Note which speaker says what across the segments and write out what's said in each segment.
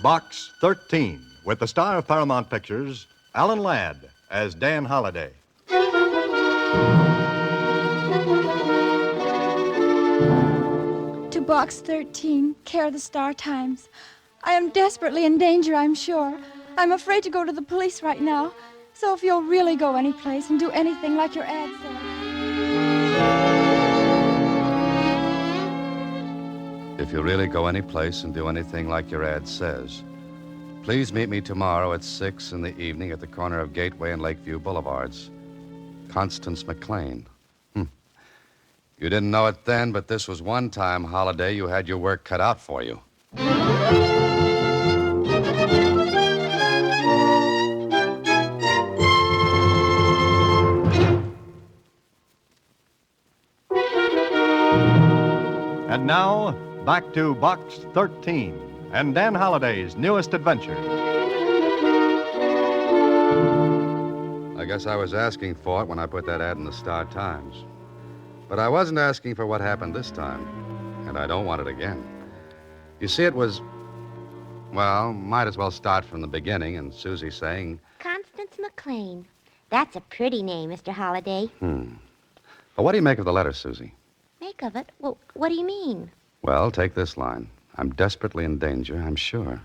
Speaker 1: Box 13, with the star of Paramount Pictures, Alan Ladd, as Dan Holliday.
Speaker 2: To Box 13, care of the Star Times. I am desperately in danger, I'm sure. I'm afraid to go to the police right now. So if you'll really go anyplace and do anything like your ad says.
Speaker 3: If you really go any place and do anything like your ad says, please meet me tomorrow at 6 in the evening at the corner of Gateway and Lakeview Boulevards. Constance McLean. You didn't know it then, but this was one time, Holiday, you had your work cut out for you.
Speaker 1: And now, back to Box 13 and Dan Holliday's newest adventure.
Speaker 3: I guess I was asking for it when I put that ad in the Star Times. But I wasn't asking for what happened this time, and I don't want it again. You see, it was, well, might as well start from the beginning, and Susie saying...
Speaker 4: Constance McLean. That's a pretty name, Mr. Holliday.
Speaker 3: Well, what do you make of the letter, Susie?
Speaker 4: Make of it? Well, what do you mean?
Speaker 3: Well, take this line. I'm desperately in danger, I'm sure.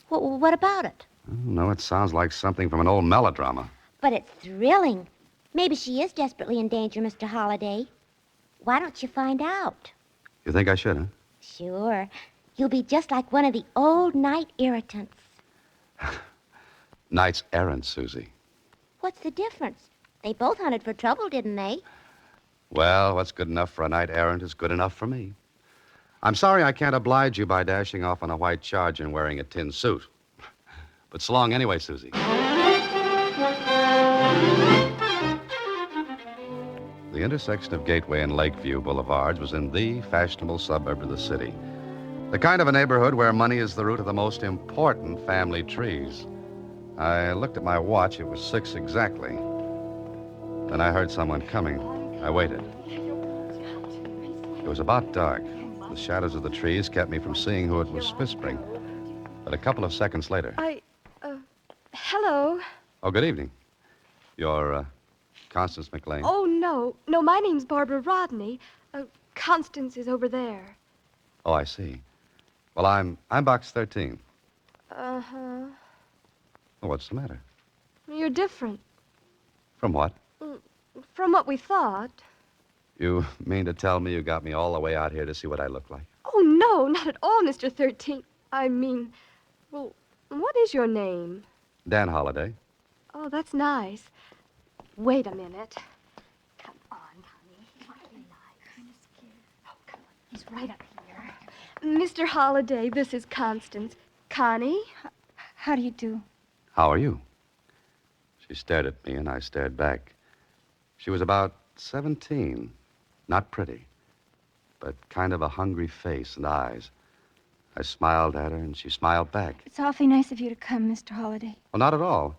Speaker 4: What about it?
Speaker 3: No, it sounds like something from an old melodrama.
Speaker 4: But it's thrilling. Maybe she is desperately in danger, Mr. Holliday. Why don't you find out?
Speaker 3: You think I should, huh?
Speaker 4: Sure. You'll be just like one of the old knight irritants.
Speaker 3: Knights errant, Susie.
Speaker 4: What's the difference? They both hunted for trouble, didn't they?
Speaker 3: Well, what's good enough for a knight errant is good enough for me. I'm sorry I can't oblige you by dashing off on a white charger and wearing a tin suit. But so long anyway, Susie. The intersection of Gateway and Lakeview Boulevards was in the fashionable suburb of the city. The kind of a neighborhood where money is the root of the most important family trees. I looked at my watch. It was 6 exactly. Then I heard someone coming. I waited. It was about dark. The shadows of the trees kept me from seeing who it was whispering. But a couple of seconds later...
Speaker 2: Hello.
Speaker 3: Oh, good evening. You're, Constance McLean?
Speaker 2: Oh, no. No, my name's Barbara Rodney. Constance is over there.
Speaker 3: Oh, I see. Well, I'm Box 13.
Speaker 2: Uh-huh.
Speaker 3: Well, what's the matter?
Speaker 2: You're different
Speaker 3: From what?
Speaker 2: from what we thought.
Speaker 3: You mean to tell me you got me all the way out here to see what I look like?
Speaker 2: Oh, no, not at all, Mr. 13. I mean, well, what is your name?
Speaker 3: Dan Holliday.
Speaker 2: Oh, that's nice. Wait a minute. Come on, honey. Kind of scared. Oh, come on. He's right up here. Mr. Holliday, this is Constance. Connie? How do you do?
Speaker 3: How are you? She stared at me, and I stared back. She was about 17. Not pretty, but kind of a hungry face and eyes. I smiled at her, and she smiled back.
Speaker 2: It's awfully nice of you to come, Mr. Holliday.
Speaker 3: Well, not at all.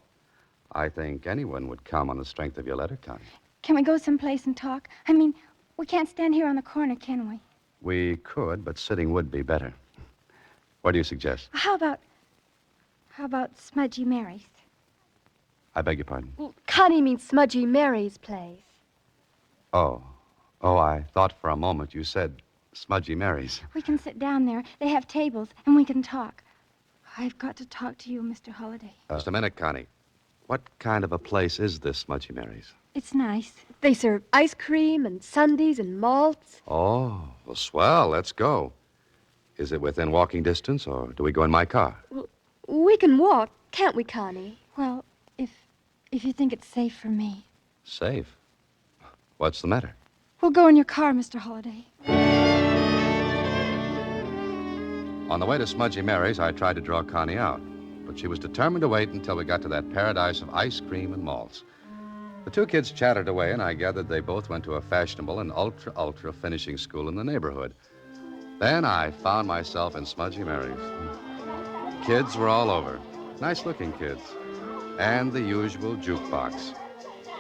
Speaker 3: I think anyone would come on the strength of your letter, Connie.
Speaker 2: Can we go someplace and talk? I mean, we can't stand here on the corner, can we?
Speaker 3: We could, but sitting would be better. What do you suggest?
Speaker 2: How about Smudgy Mary's?
Speaker 3: I beg your pardon?
Speaker 2: Well, Connie means Smudgy Mary's place.
Speaker 3: Oh, I thought for a moment you said Smudgy Mary's.
Speaker 2: We can sit down there. They have tables, and we can talk. I've got to talk to you, Mr. Holliday.
Speaker 3: Just a minute, Connie. What kind of a place is this Smudgy Mary's?
Speaker 2: It's nice. They serve ice cream and sundaes and malts.
Speaker 3: Oh, well, swell. Let's go. Is it within walking distance, or do we go in my car?
Speaker 2: Well, we can walk, can't we, Connie? Well, if you think it's safe for me.
Speaker 3: Safe? What's the matter?
Speaker 2: We'll go in your car, Mr. Holliday.
Speaker 3: On the way to Smudgy Mary's, I tried to draw Connie out, but she was determined to wait until we got to that paradise of ice cream and malts. The two kids chattered away, and I gathered they both went to a fashionable and ultra finishing school in the neighborhood. Then I found myself in Smudgy Mary's. Kids were all over. Nice-looking kids. And the usual jukebox.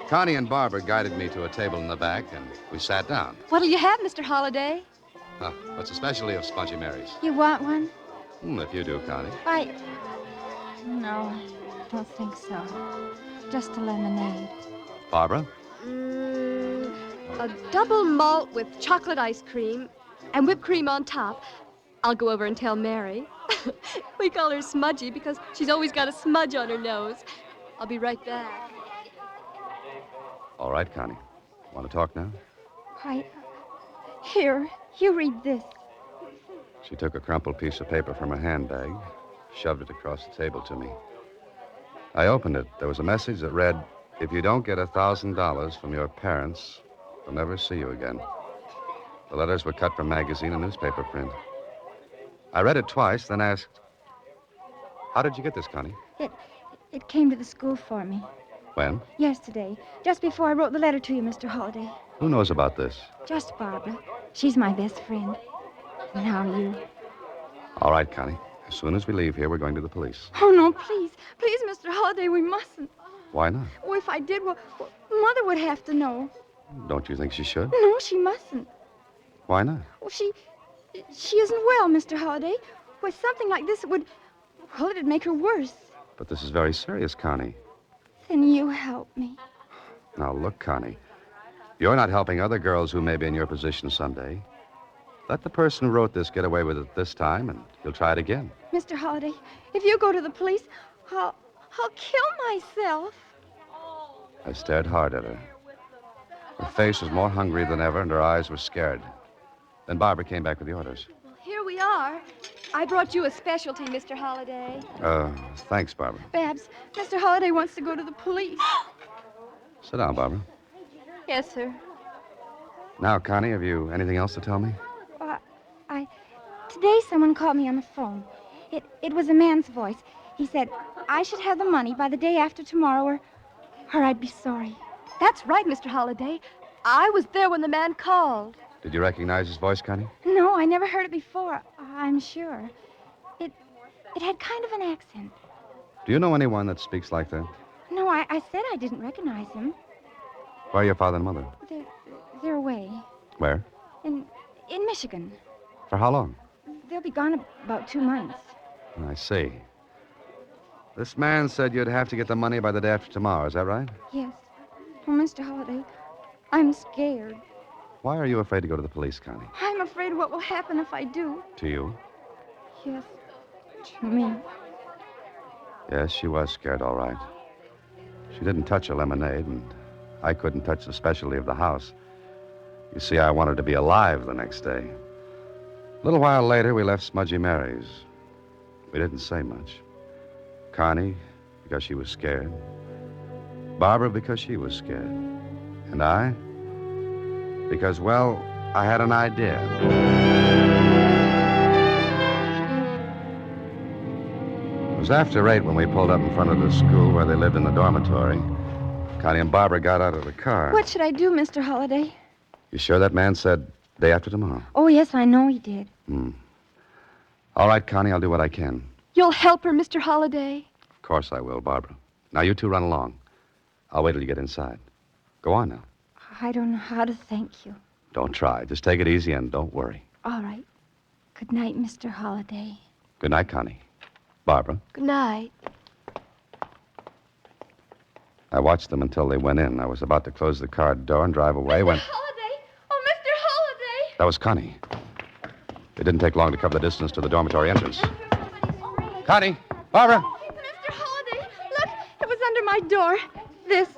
Speaker 3: Connie and Barbara guided me to a table in the back, and we sat down.
Speaker 2: What'll you have, Mr. Holliday?
Speaker 3: What's the specialty of Smudgy Mary's?
Speaker 2: You want one?
Speaker 3: If you do, Connie.
Speaker 5: No, don't think so. Just a lemonade.
Speaker 3: Barbara?
Speaker 2: A double malt with chocolate ice cream and whipped cream on top. I'll go over and tell Mary. We call her Smudgy because she's always got a smudge on her nose. I'll be right back.
Speaker 3: All right, Connie. Want to talk now?
Speaker 5: Here, you read this.
Speaker 3: She took a crumpled piece of paper from her handbag, shoved it across the table to me. I opened it. There was a message that read, "If you don't get $1,000 from your parents, they'll never see you again." The letters were cut from magazine and newspaper print. I read it twice, then asked, "How did you get this, Connie?"
Speaker 5: It came to the school for me.
Speaker 3: When?
Speaker 5: Yesterday, just before I wrote the letter to you, Mr. Holliday.
Speaker 3: Who knows about this?
Speaker 5: Just Barbara. She's my best friend. Now you.
Speaker 3: All right, Connie. As soon as we leave here, we're going to the police.
Speaker 5: Oh, no, please. Please, Mr. Holliday, we mustn't.
Speaker 3: Why not?
Speaker 5: Oh, if I did, well, Mother would have to know.
Speaker 3: Don't you think she should?
Speaker 5: No, she mustn't.
Speaker 3: Why not?
Speaker 5: Well, she isn't well, Mr. Holliday. With something like this, it'd make her worse.
Speaker 3: But this is very serious, Connie.
Speaker 5: Then you help me.
Speaker 3: Now, look, Connie. You're not helping other girls who may be in your position someday. Let the person who wrote this get away with it this time, and he'll try it again.
Speaker 5: Mr. Holliday, if you go to the police, I'll kill myself.
Speaker 3: I stared hard at her. Her face was more hungry than ever, and her eyes were scared. Then Barbara came back with the orders.
Speaker 2: Well, here we are. I brought you a specialty, Mr. Holliday.
Speaker 3: Thanks, Barbara.
Speaker 5: Babs, Mr. Holliday wants to go to the police.
Speaker 3: Sit down, Barbara.
Speaker 2: Yes, sir.
Speaker 3: Now, Connie, have you anything else to tell me?
Speaker 5: Today someone called me on the phone. It was a man's voice. He said, I should have the money by the day after tomorrow or I'd be sorry.
Speaker 2: That's right, Mr. Holliday. I was there when the man called.
Speaker 3: Did you recognize his voice, Connie?
Speaker 5: No, I never heard it before, I'm sure. It had kind of an accent.
Speaker 3: Do you know anyone that speaks like that?
Speaker 5: No, I said I didn't recognize him.
Speaker 3: Where are your father and mother?
Speaker 5: They're away.
Speaker 3: Where?
Speaker 5: In Michigan.
Speaker 3: For how long?
Speaker 5: They'll be gone about 2 months.
Speaker 3: I see. This man said you'd have to get the money by the day after tomorrow, is that right?
Speaker 5: Yes. Oh, Mr. Holliday, I'm scared.
Speaker 3: Why are you afraid to go to the police, Connie?
Speaker 5: I'm afraid what will happen if I do.
Speaker 3: To you?
Speaker 5: Yes, to me.
Speaker 3: Yes, she was scared, all right. She didn't touch her lemonade, and I couldn't touch the specialty of the house. You see, I wanted to be alive the next day. A little while later, we left Smudgy Mary's. We didn't say much. Connie, because she was scared. Barbara, because she was scared. And I, because, well, I had an idea. It was after 8 when we pulled up in front of the school where they lived in the dormitory. Connie and Barbara got out of the car.
Speaker 5: What should I do, Mr. Holliday?
Speaker 3: You sure that man said day after tomorrow?
Speaker 5: Oh, yes, I know he did.
Speaker 3: All right, Connie, I'll do what I can.
Speaker 2: You'll help her, Mr. Holliday?
Speaker 3: Of course I will, Barbara. Now, you two run along. I'll wait till you get inside. Go on now.
Speaker 5: I don't know how to thank you.
Speaker 3: Don't try. Just take it easy and don't worry.
Speaker 5: All right. Good night, Mr. Holliday.
Speaker 3: Good night, Connie. Barbara.
Speaker 2: Good night.
Speaker 3: I watched them until they went in. I was about to close the car door and drive away when...
Speaker 2: Mr. Holliday! Oh, Mr. Holliday!
Speaker 3: That was Connie. It didn't take long to cover the distance to the dormitory entrance. Connie! Barbara!
Speaker 5: Mr. Holliday, look, it was under my door. This.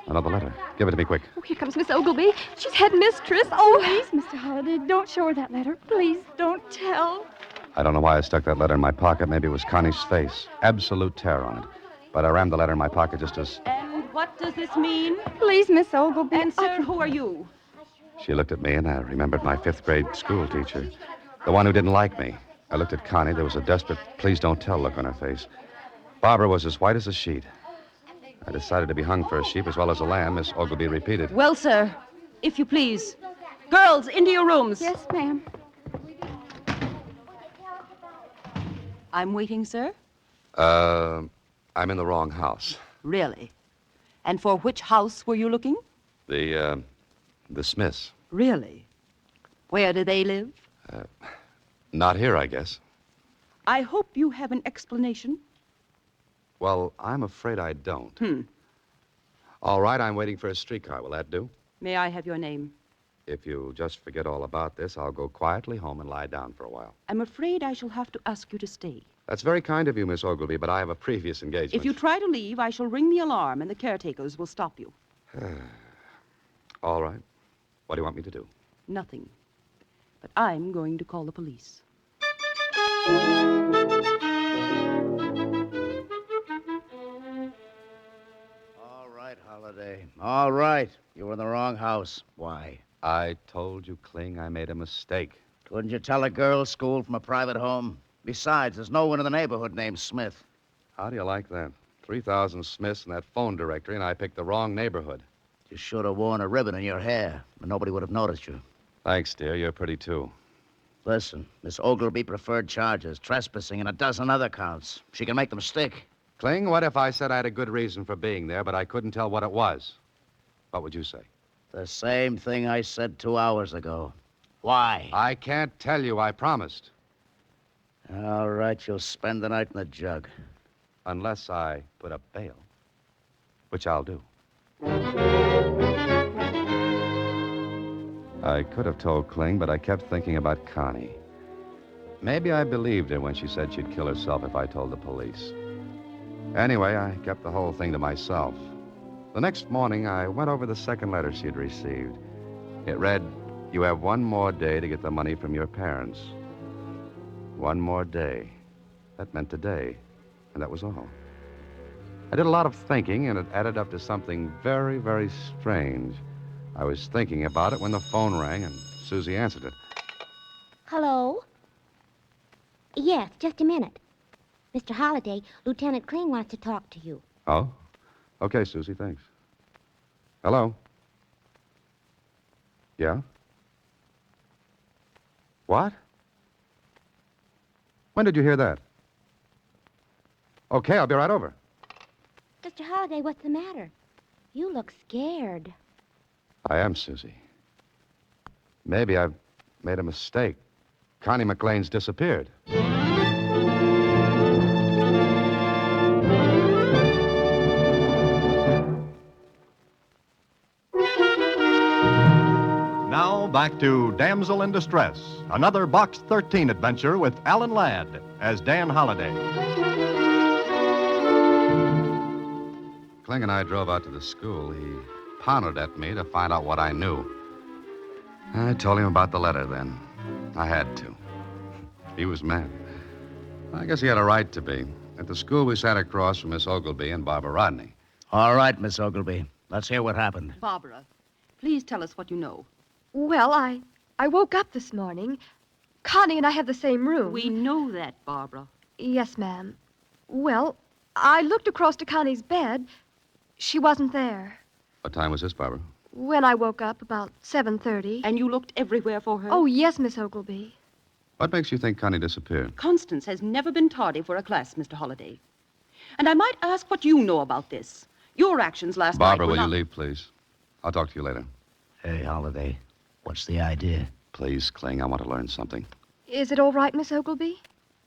Speaker 3: Another letter. Give it to me quick.
Speaker 2: Oh, here comes Miss Ogilvy. She's head mistress. Oh,
Speaker 5: Please, Mr. Holliday, don't show her that letter. Please, don't tell.
Speaker 3: I don't know why I stuck that letter in my pocket. Maybe it was Connie's face. Absolute terror on it. But I rammed the letter in my pocket just as...
Speaker 6: And what does this mean?
Speaker 5: Please, Miss Ogilvy.
Speaker 6: And, sir, who are you?
Speaker 3: She looked at me, and I remembered my 5th grade school teacher. The one who didn't like me. I looked at Connie. There was a desperate, please don't tell look on her face. Barbara was as white as a sheet. I decided to be hung for a sheep as well as a lamb, Miss Ogilvy repeated.
Speaker 6: Well, sir, if you please. Girls, into your rooms.
Speaker 5: Yes, ma'am.
Speaker 6: I'm waiting, sir.
Speaker 3: I'm in the wrong house.
Speaker 6: Really? And for which house were you looking?
Speaker 3: The Smiths.
Speaker 6: Really? Where do they live?
Speaker 3: Not here, I guess.
Speaker 6: I hope you have an explanation.
Speaker 3: Well, I'm afraid I don't.
Speaker 6: Hmm.
Speaker 3: All right, I'm waiting for a streetcar. Will that do?
Speaker 6: May I have your name?
Speaker 3: If you'll just forget all about this, I'll go quietly home and lie down for a while.
Speaker 6: I'm afraid I shall have to ask you to stay.
Speaker 3: That's very kind of you, Miss Ogilvy, but I have a previous engagement.
Speaker 6: If you try to leave, I shall ring the alarm and the caretakers will stop you.
Speaker 3: All right. What do you want me to do?
Speaker 6: Nothing. But I'm going to call the police.
Speaker 7: All right, Holiday. All right. You were in the wrong house. Why?
Speaker 3: I told you, Kling, I made a mistake.
Speaker 7: Couldn't you tell a girls' school from a private home? Besides, there's no one in the neighborhood named Smith.
Speaker 3: How do you like that? 3,000 Smiths in that phone directory, and I picked the wrong neighborhood.
Speaker 7: You should have worn a ribbon in your hair, and nobody would have noticed you.
Speaker 3: Thanks, dear. You're pretty, too.
Speaker 7: Listen, Miss Ogilvy preferred charges, trespassing, and a dozen other counts. She can make them stick.
Speaker 3: Kling, what if I said I had a good reason for being there, but I couldn't tell what it was? What would you say?
Speaker 7: The same thing I said 2 hours ago. Why?
Speaker 3: I can't tell you. I promised.
Speaker 7: All right, you'll spend the night in the jug.
Speaker 3: Unless I put up bail, which I'll do. I could have told Kling, but I kept thinking about Connie. Maybe I believed her when she said she'd kill herself if I told the police. Anyway, I kept the whole thing to myself. The next morning, I went over the second letter she'd received. It read, "You have one more day to get the money from your parents." One more day. That meant today, and that was all. I did a lot of thinking, and it added up to something very, very strange. I was thinking about it when the phone rang, and Susie answered it.
Speaker 4: Hello? Yes, just a minute. Mr. Holliday, Lieutenant Kling wants to talk to you.
Speaker 3: Oh? Okay, Susie, thanks. Hello? Yeah? What? When did you hear that? Okay, I'll be right over.
Speaker 4: Mr. Holliday, what's the matter? You look scared.
Speaker 3: I am, Susie. Maybe I've made a mistake. Connie McLean's disappeared.
Speaker 1: Now back to Damsel in Distress, another Box 13 adventure with Alan Ladd as Dan Holliday.
Speaker 3: Kling and I drove out to the school. He pondered at me to find out what I knew. I told him about the letter then. I had to. He was mad. I guess he had a right to be. At the school, we sat across from Miss Ogilvy and Barbara Rodney.
Speaker 7: All right, Miss Ogilvy. Let's hear what happened.
Speaker 6: Barbara, please tell us what you know.
Speaker 2: Well, I woke up this morning. Connie and I have the same room.
Speaker 6: We know that, Barbara.
Speaker 2: Yes, ma'am. Well, I looked across to Connie's bed. She wasn't there.
Speaker 3: What time was this, Barbara?
Speaker 2: When I woke up, about 7:30.
Speaker 6: And you looked everywhere for her?
Speaker 2: Oh, yes, Miss Ogilvy.
Speaker 3: What makes you think Connie disappeared?
Speaker 6: Constance has never been tardy for a class, Mr. Holliday. And I might ask what you know about this. Your actions last night
Speaker 3: Barbara,
Speaker 6: were
Speaker 3: will
Speaker 6: not...
Speaker 3: you leave, please? I'll talk to you later.
Speaker 7: Hey, Holiday, what's the idea?
Speaker 3: Please, Kling, I want to learn something.
Speaker 2: Is it all right, Miss Ogilvy?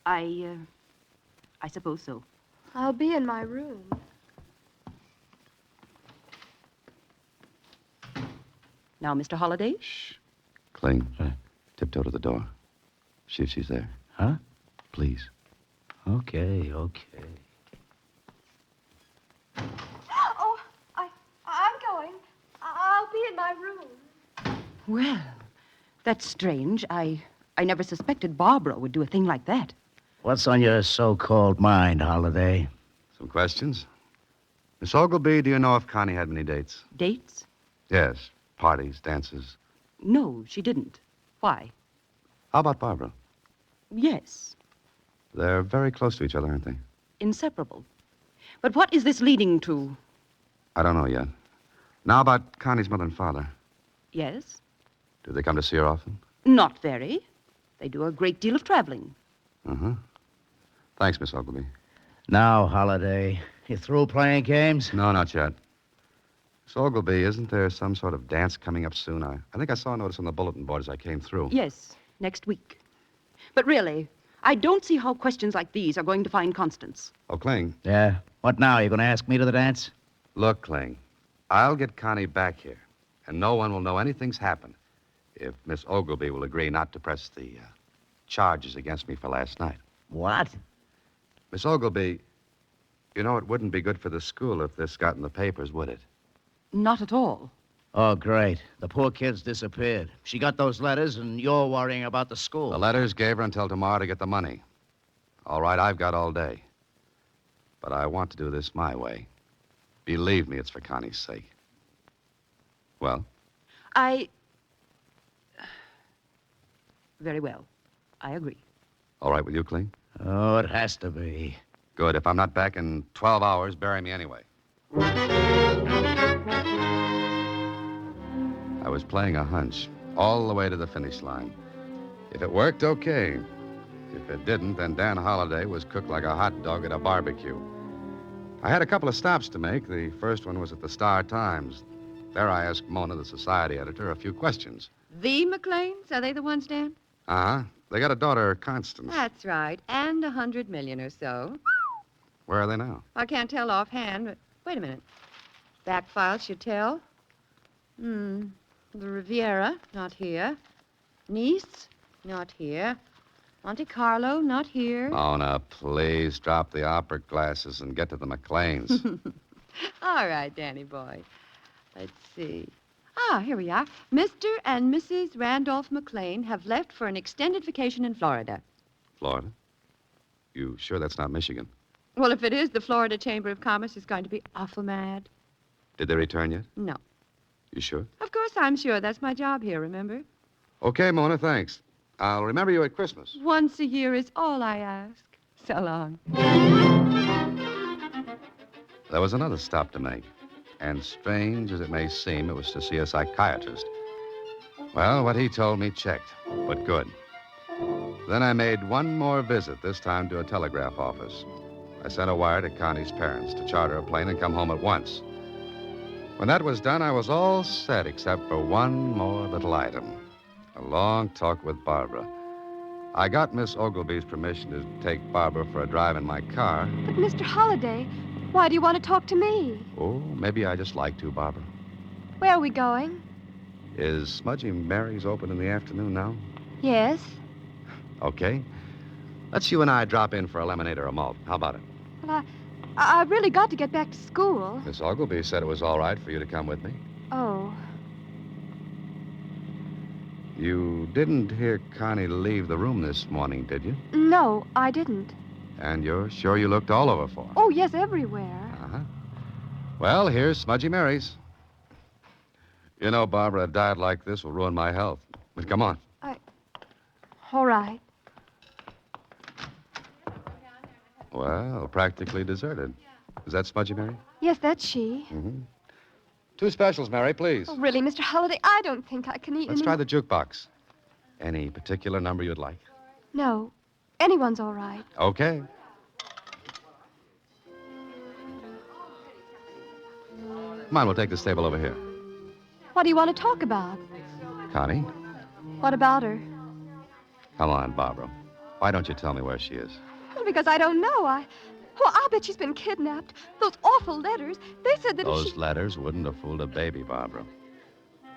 Speaker 6: I suppose so.
Speaker 2: I'll be in my room.
Speaker 6: Now, Mr. Holliday?
Speaker 3: Shh. Kling, tiptoe to the door. See if she's there.
Speaker 7: Huh?
Speaker 3: Please.
Speaker 7: Okay.
Speaker 2: Oh, I'm going. I'll be in my room.
Speaker 6: Well, that's strange. I never suspected Barbara would do a thing like that.
Speaker 7: What's on your so-called mind, Holiday?
Speaker 3: Some questions? Miss Ogilvy, do you know if Connie had many dates?
Speaker 6: Dates?
Speaker 3: Yes. Parties, dances.
Speaker 6: No, she didn't. Why?
Speaker 3: How about Barbara?
Speaker 6: Yes,
Speaker 3: They're very close to each other, aren't they?
Speaker 6: inseparable. But what is this leading to?
Speaker 3: I don't know yet. Now about Connie's mother and father.
Speaker 6: Yes?
Speaker 3: Do they come to see her often?
Speaker 6: Not very. They do a great deal of traveling.
Speaker 3: Uh-huh. Thanks, Miss Ogilvy.
Speaker 7: Now, Holiday, you through playing games?
Speaker 3: No, not yet. Miss Ogilvy, isn't there some sort of dance coming up soon? I think I saw a notice on the bulletin board as I came through.
Speaker 6: Yes, next week. But really, I don't see how questions like these are going to find Constance.
Speaker 3: Oh, Kling.
Speaker 7: Yeah? What now? You going to ask me to the dance?
Speaker 3: Look, Kling, I'll get Connie back here, and no one will know anything's happened if Miss Ogilvy will agree not to press the charges against me for last night.
Speaker 7: What?
Speaker 3: Miss Ogilvy, you know it wouldn't be good for the school if this got in the papers, would it?
Speaker 6: Not at all.
Speaker 7: Oh, great. The poor kid's disappeared. She got those letters, and you're worrying about the school.
Speaker 3: The letters gave her until tomorrow to get the money. All right, I've got all day. But I want to do this my way. Believe me, it's for Connie's sake. Well?
Speaker 6: Very well. I agree.
Speaker 3: All right with you, Kling?
Speaker 7: Oh, it has to be.
Speaker 3: Good. If I'm not back in 12 hours, bury me anyway. I was playing a hunch all the way to the finish line. If it worked, okay. If it didn't, then Dan Holliday was cooked like a hot dog at a barbecue. I had a couple of stops to make. The first one was at the Star-Times. There I asked Mona, the society editor, a few questions.
Speaker 8: The McLeans? Are they the ones, Dan?
Speaker 3: Uh-huh. They got a daughter, Constance.
Speaker 8: That's right. And $100 million or so.
Speaker 3: Where are they now?
Speaker 8: I can't tell offhand, but wait a minute. Back file should tell. The Riviera, not here. Nice, not here. Monte Carlo, not here.
Speaker 3: Mona, please drop the opera glasses and get to the McLeans.
Speaker 8: All right, Danny boy. Let's see. Here we are. Mr. and Mrs. Randolph McLean have left for an extended vacation in Florida.
Speaker 3: Florida? You sure that's not Michigan?
Speaker 8: Well, if it is, the Florida Chamber of Commerce is going to be awful mad.
Speaker 3: Did they return yet?
Speaker 8: No.
Speaker 3: You sure?
Speaker 8: Of course I'm sure. That's my job here, remember?
Speaker 3: Okay, Mona, thanks. I'll remember you at Christmas.
Speaker 8: Once a year is all I ask. So long.
Speaker 3: There was another stop to make. And strange as it may seem, it was to see a psychiatrist. Well, what he told me checked, but good. Then I made one more visit, this time to a telegraph office. I sent a wire to Connie's parents to charter a plane and come home at once. When that was done, I was all set except for one more little item. A long talk with Barbara. I got Miss Ogilvy's permission to take Barbara for a drive in my car.
Speaker 2: But, Mr. Holliday, why do you want to talk to me?
Speaker 3: Oh, maybe I just like to, Barbara.
Speaker 2: Where are we going?
Speaker 3: Is Smudgy Mary's open in the afternoon now?
Speaker 2: Yes.
Speaker 3: Okay. Let's you and I drop in for a lemonade or a malt. How about it?
Speaker 2: Well, I really got to get back to school.
Speaker 3: Miss Ogilvy said it was all right for you to come with me.
Speaker 2: Oh.
Speaker 3: You didn't hear Connie leave the room this morning, did you?
Speaker 2: No, I didn't.
Speaker 3: And you're sure you looked all over for her?
Speaker 2: Oh, yes, everywhere.
Speaker 3: Uh-huh. Well, here's Smudgy Mary's. You know, Barbara, a diet like this will ruin my health. But come on.
Speaker 2: All right.
Speaker 3: Well, practically deserted. Is that Smudgy Mary?
Speaker 2: Yes, that's she.
Speaker 3: Mm-hmm. 2 specials, Mary, please.
Speaker 2: Oh, really, Mr. Holliday, I don't think I can eat
Speaker 3: Let's
Speaker 2: any
Speaker 3: try
Speaker 2: more.
Speaker 3: the jukebox. Any particular number you'd like?
Speaker 2: No. Anyone's all right.
Speaker 3: Okay. Come on, we'll take this table over here.
Speaker 2: What do you want to talk about?
Speaker 3: Connie,
Speaker 2: What about her?
Speaker 3: come on, Barbara. Why don't you tell me where she is?
Speaker 2: Well, because I don't know. I'll bet she's been kidnapped. Those awful letters. They said that if
Speaker 3: Those
Speaker 2: she...
Speaker 3: letters wouldn't have fooled a baby, Barbara.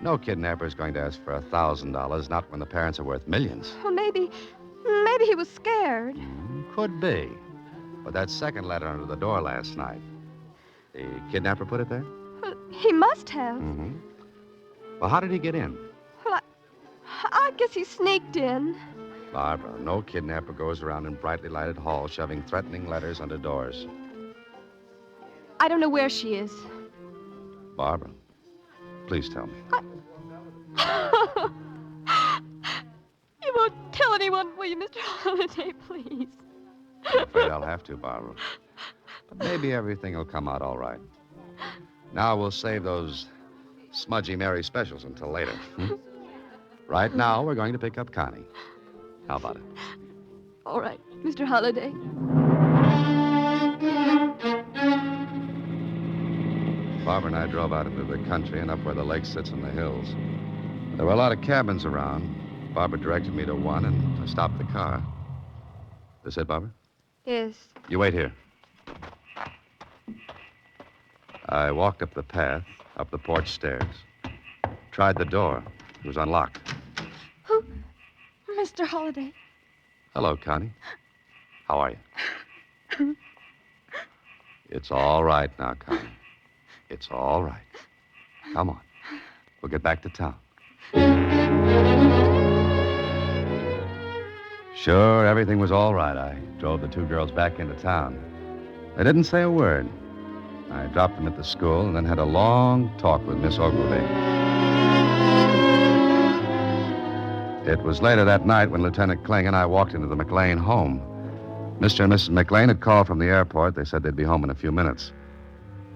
Speaker 3: No kidnapper's going to ask for $1,000, not when the parents are worth millions.
Speaker 2: Well, maybe he was scared.
Speaker 3: Could be. But that second letter under the door last night, the kidnapper put it there?
Speaker 2: Well, he must have.
Speaker 3: Mm-hmm. Well, how did he get in?
Speaker 2: Well, I guess he sneaked in.
Speaker 3: Barbara, no kidnapper goes around in brightly lighted halls shoving threatening letters under doors.
Speaker 2: I don't know where she is.
Speaker 3: Barbara, please tell me.
Speaker 2: You won't tell anyone, will you, Mr. Holliday, please?
Speaker 3: I'm afraid I'll have to, Barbara. But maybe everything will come out all right. Now we'll save those Smudgy Mary specials until later. Right now, we're going to pick up Connie. How about it?
Speaker 2: All right, Mr. Holliday.
Speaker 3: Barbara and I drove out into the country and up where the lake sits in the hills. There were a lot of cabins around. Barbara directed me to one, and I stopped the car. This it, Barbara?
Speaker 2: Yes.
Speaker 3: You wait here. I walked up the path, up the porch stairs. Tried the door. It was unlocked.
Speaker 5: Who? Mr. Holliday.
Speaker 3: Hello, Connie. How are you? It's all right now, Connie. It's all right. Come on. We'll get back to town. Sure, everything was all right. I drove the two girls back into town. They didn't say a word. I dropped them at the school and then had a long talk with Miss Ogilvy. It was later that night when Lieutenant Kling and I walked into the McLean home. Mr. and Mrs. McLean had called from the airport. They said they'd be home in a few minutes.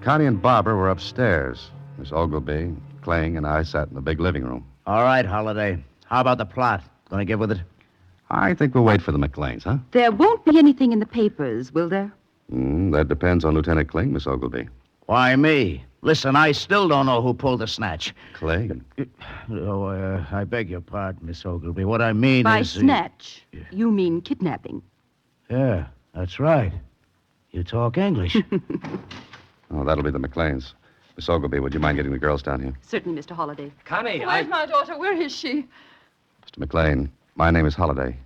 Speaker 3: Connie and Barbara were upstairs. Miss Ogilvy, Kling, and I sat in the big living room.
Speaker 7: All right, Holliday. How about the plot? Gonna get with it?
Speaker 3: I think we'll wait for the McLeans, huh?
Speaker 6: There won't be anything in the papers, will there?
Speaker 3: That depends on Lieutenant Kling, Miss Ogilvy.
Speaker 7: Why me? Listen, I still don't know who pulled the snatch.
Speaker 3: Kling?
Speaker 7: Oh, I beg your pardon, Miss Ogilvy. What I mean
Speaker 6: By
Speaker 7: is...
Speaker 6: snatch, you mean kidnapping.
Speaker 7: Yeah, that's right. You talk English.
Speaker 3: Oh, that'll be the McLeans. Miss Ogilvy, would you mind getting the girls down here?
Speaker 6: Certainly, Mr. Holliday.
Speaker 9: Connie,
Speaker 2: Where's my daughter? Where is she?
Speaker 3: Mr. McLean, my name is Holliday.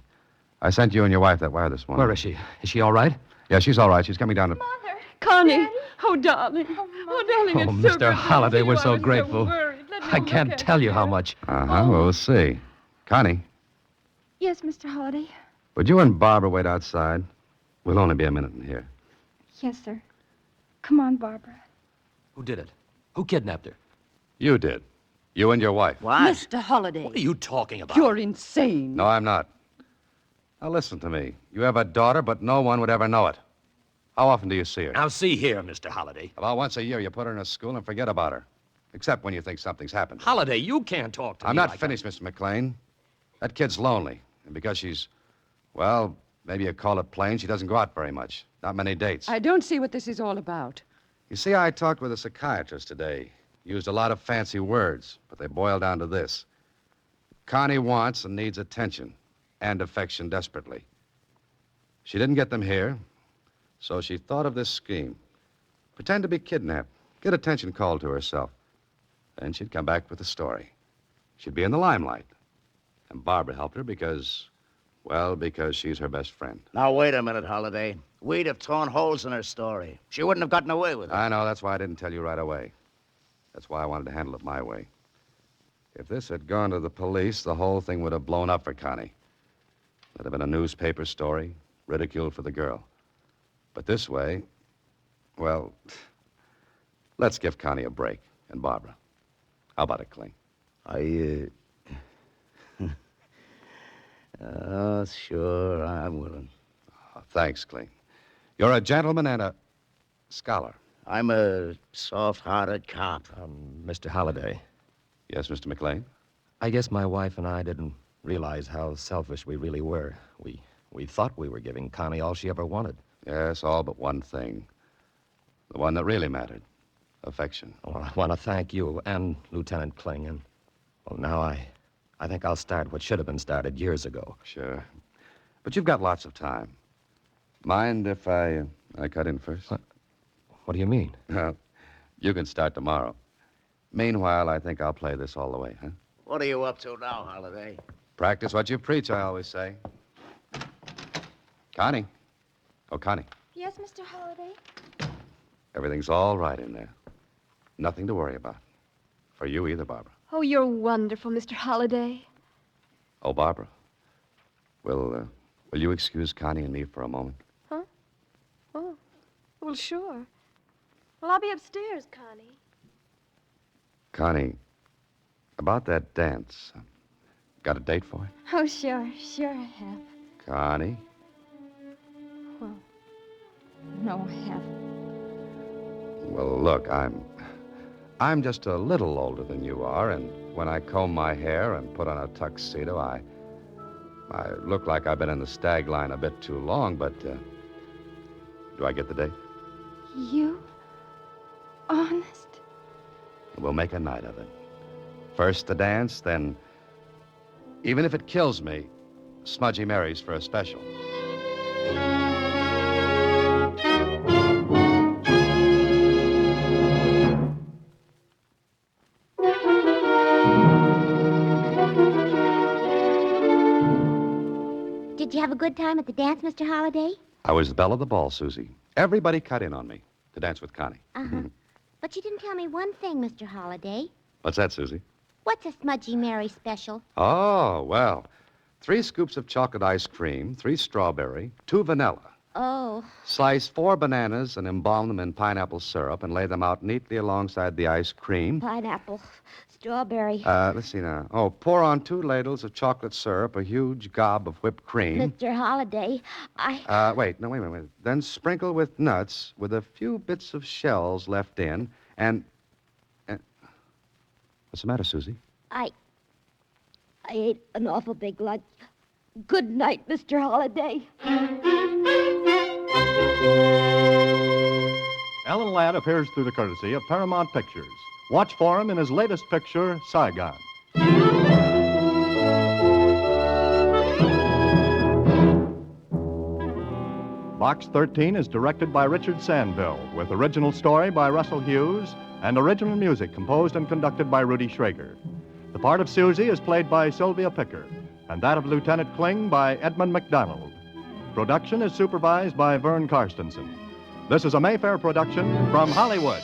Speaker 3: I sent you and your wife that wire this morning.
Speaker 9: Where is she? Is she all right?
Speaker 3: Yeah, she's all right. She's coming down to...
Speaker 2: Mother.
Speaker 6: Connie. Oh, darling.
Speaker 2: Oh, darling,
Speaker 9: Oh,
Speaker 2: it's so
Speaker 9: Mr.
Speaker 2: good to
Speaker 9: Holliday,
Speaker 2: see
Speaker 9: we're
Speaker 2: you.
Speaker 9: so
Speaker 2: I was
Speaker 9: grateful.
Speaker 2: worried. Let me
Speaker 9: I
Speaker 2: look
Speaker 9: can't
Speaker 2: at
Speaker 9: tell you how
Speaker 2: her.
Speaker 9: much.
Speaker 3: Uh-huh, well, we'll see. Connie,
Speaker 5: Yes, Mr. Holliday.
Speaker 3: would you and Barbara wait outside? We'll only be a minute in here.
Speaker 5: Yes, sir. Come on, Barbara.
Speaker 9: Who did it? Who kidnapped her?
Speaker 3: You did. You and your wife.
Speaker 7: What?
Speaker 6: Mr. Holliday.
Speaker 9: What are you talking about?
Speaker 6: You're insane.
Speaker 3: No, I'm not. Now, listen to me. You have a daughter, but no one would ever know it. How often do you see her?
Speaker 9: Now, see here, Mr. Holliday.
Speaker 3: About once a year, you put her in a school and forget about her. Except when you think something's happened.
Speaker 9: Holliday, you can't talk to me
Speaker 3: I'm not
Speaker 9: like
Speaker 3: finished, Mr. McLean. That kid's lonely. And because she's, well, maybe you call it plain, she doesn't go out very much. Not many dates.
Speaker 6: I don't see what this is all about.
Speaker 3: You see, I talked with a psychiatrist today. Used a lot of fancy words, but they boil down to this. Connie wants and needs attention and affection desperately. She didn't get them here, so she thought of this scheme. Pretend to be kidnapped, get attention called to herself. Then she'd come back with a story. She'd be in the limelight. And Barbara helped her because she's her best friend.
Speaker 7: Now, wait a minute, Holliday. We'd have torn holes in her story. She wouldn't have gotten away with it.
Speaker 3: I know, that's why I didn't tell you right away. That's why I wanted to handle it my way. If this had gone to the police, the whole thing would have blown up for Connie. There'd have been a newspaper story, ridicule for the girl. But this way, well, let's give Connie a break. And Barbara. How about it, Kling?
Speaker 7: Sure, I'm willing.
Speaker 3: Oh, thanks, Kling. You're a gentleman and a scholar.
Speaker 7: I'm a soft-hearted cop.
Speaker 9: Mr. Holliday,
Speaker 3: Yes, Mr. McLean?
Speaker 9: I guess my wife and I didn't realize how selfish we really were. We thought we were giving Connie all she ever wanted.
Speaker 3: Yes, all but one thing. The one that really mattered. Affection.
Speaker 9: Well, I want to thank you and Lieutenant Kling. And, well, now I think I'll start what should have been started years ago.
Speaker 3: Sure. But you've got lots of time. Mind if I cut in first?
Speaker 9: What do you mean?
Speaker 3: Well, you can start tomorrow. Meanwhile, I think I'll play this all the way, huh?
Speaker 7: What are you up to now, Holliday?
Speaker 3: Practice what you preach, I always say. Connie. Oh, Connie.
Speaker 5: Yes, Mr. Holliday?
Speaker 3: Everything's all right in there. Nothing to worry about. For you either, Barbara.
Speaker 2: Oh, you're wonderful, Mr. Holliday.
Speaker 3: Oh, Barbara. Will you excuse Connie and me for a moment?
Speaker 2: Huh? Oh, well, sure. Well, I'll be upstairs, Connie.
Speaker 3: Connie, about that dance. Got a date for it?
Speaker 5: Oh, sure I have.
Speaker 3: Connie?
Speaker 5: Well, no, I haven't.
Speaker 3: Well, look, I'm just a little older than you are, and when I comb my hair and put on a tuxedo, I look like I've been in the stag line a bit too long, but do I get the date?
Speaker 5: You? Honest?
Speaker 3: We'll make a night of it. First the dance, then, even if it kills me, Smudgy Mary's for a special.
Speaker 4: Did you have a good time at the dance, Mr. Holliday?
Speaker 3: I was the belle of the ball, Susie. Everybody cut in on me to dance with Connie.
Speaker 4: Uh-huh. But you didn't tell me one thing, Mr. Holliday.
Speaker 3: What's that, Susie?
Speaker 4: What's a Smudgy Mary special?
Speaker 3: Oh, well, 3 scoops of chocolate ice cream, 3 strawberry, 2 vanilla.
Speaker 4: Oh,
Speaker 3: Slice 4 bananas and embalm them in pineapple syrup and lay them out neatly alongside the ice cream.
Speaker 4: pineapple, strawberry.
Speaker 3: Let's see now. Oh, pour on 2 ladles of chocolate syrup, a huge gob of whipped cream.
Speaker 4: Mr. Holliday, I...
Speaker 3: Wait. Then sprinkle with nuts with a few bits of shells left in and what's the matter, Susie?
Speaker 4: I ate an awful big lunch. Good night, Mr. Holliday.
Speaker 1: Alan Ladd appears through the courtesy of Paramount Pictures. Watch for him in his latest picture, Saigon. Box 13 is directed by Richard Sandville, with original story by Russell Hughes and original music composed and conducted by Rudy Schrager. The part of Susie is played by Sylvia Picker, and that of Lieutenant Kling by Edmund McDonald. Production is supervised by Vern Karstensen. This is a Mayfair production from Hollywood.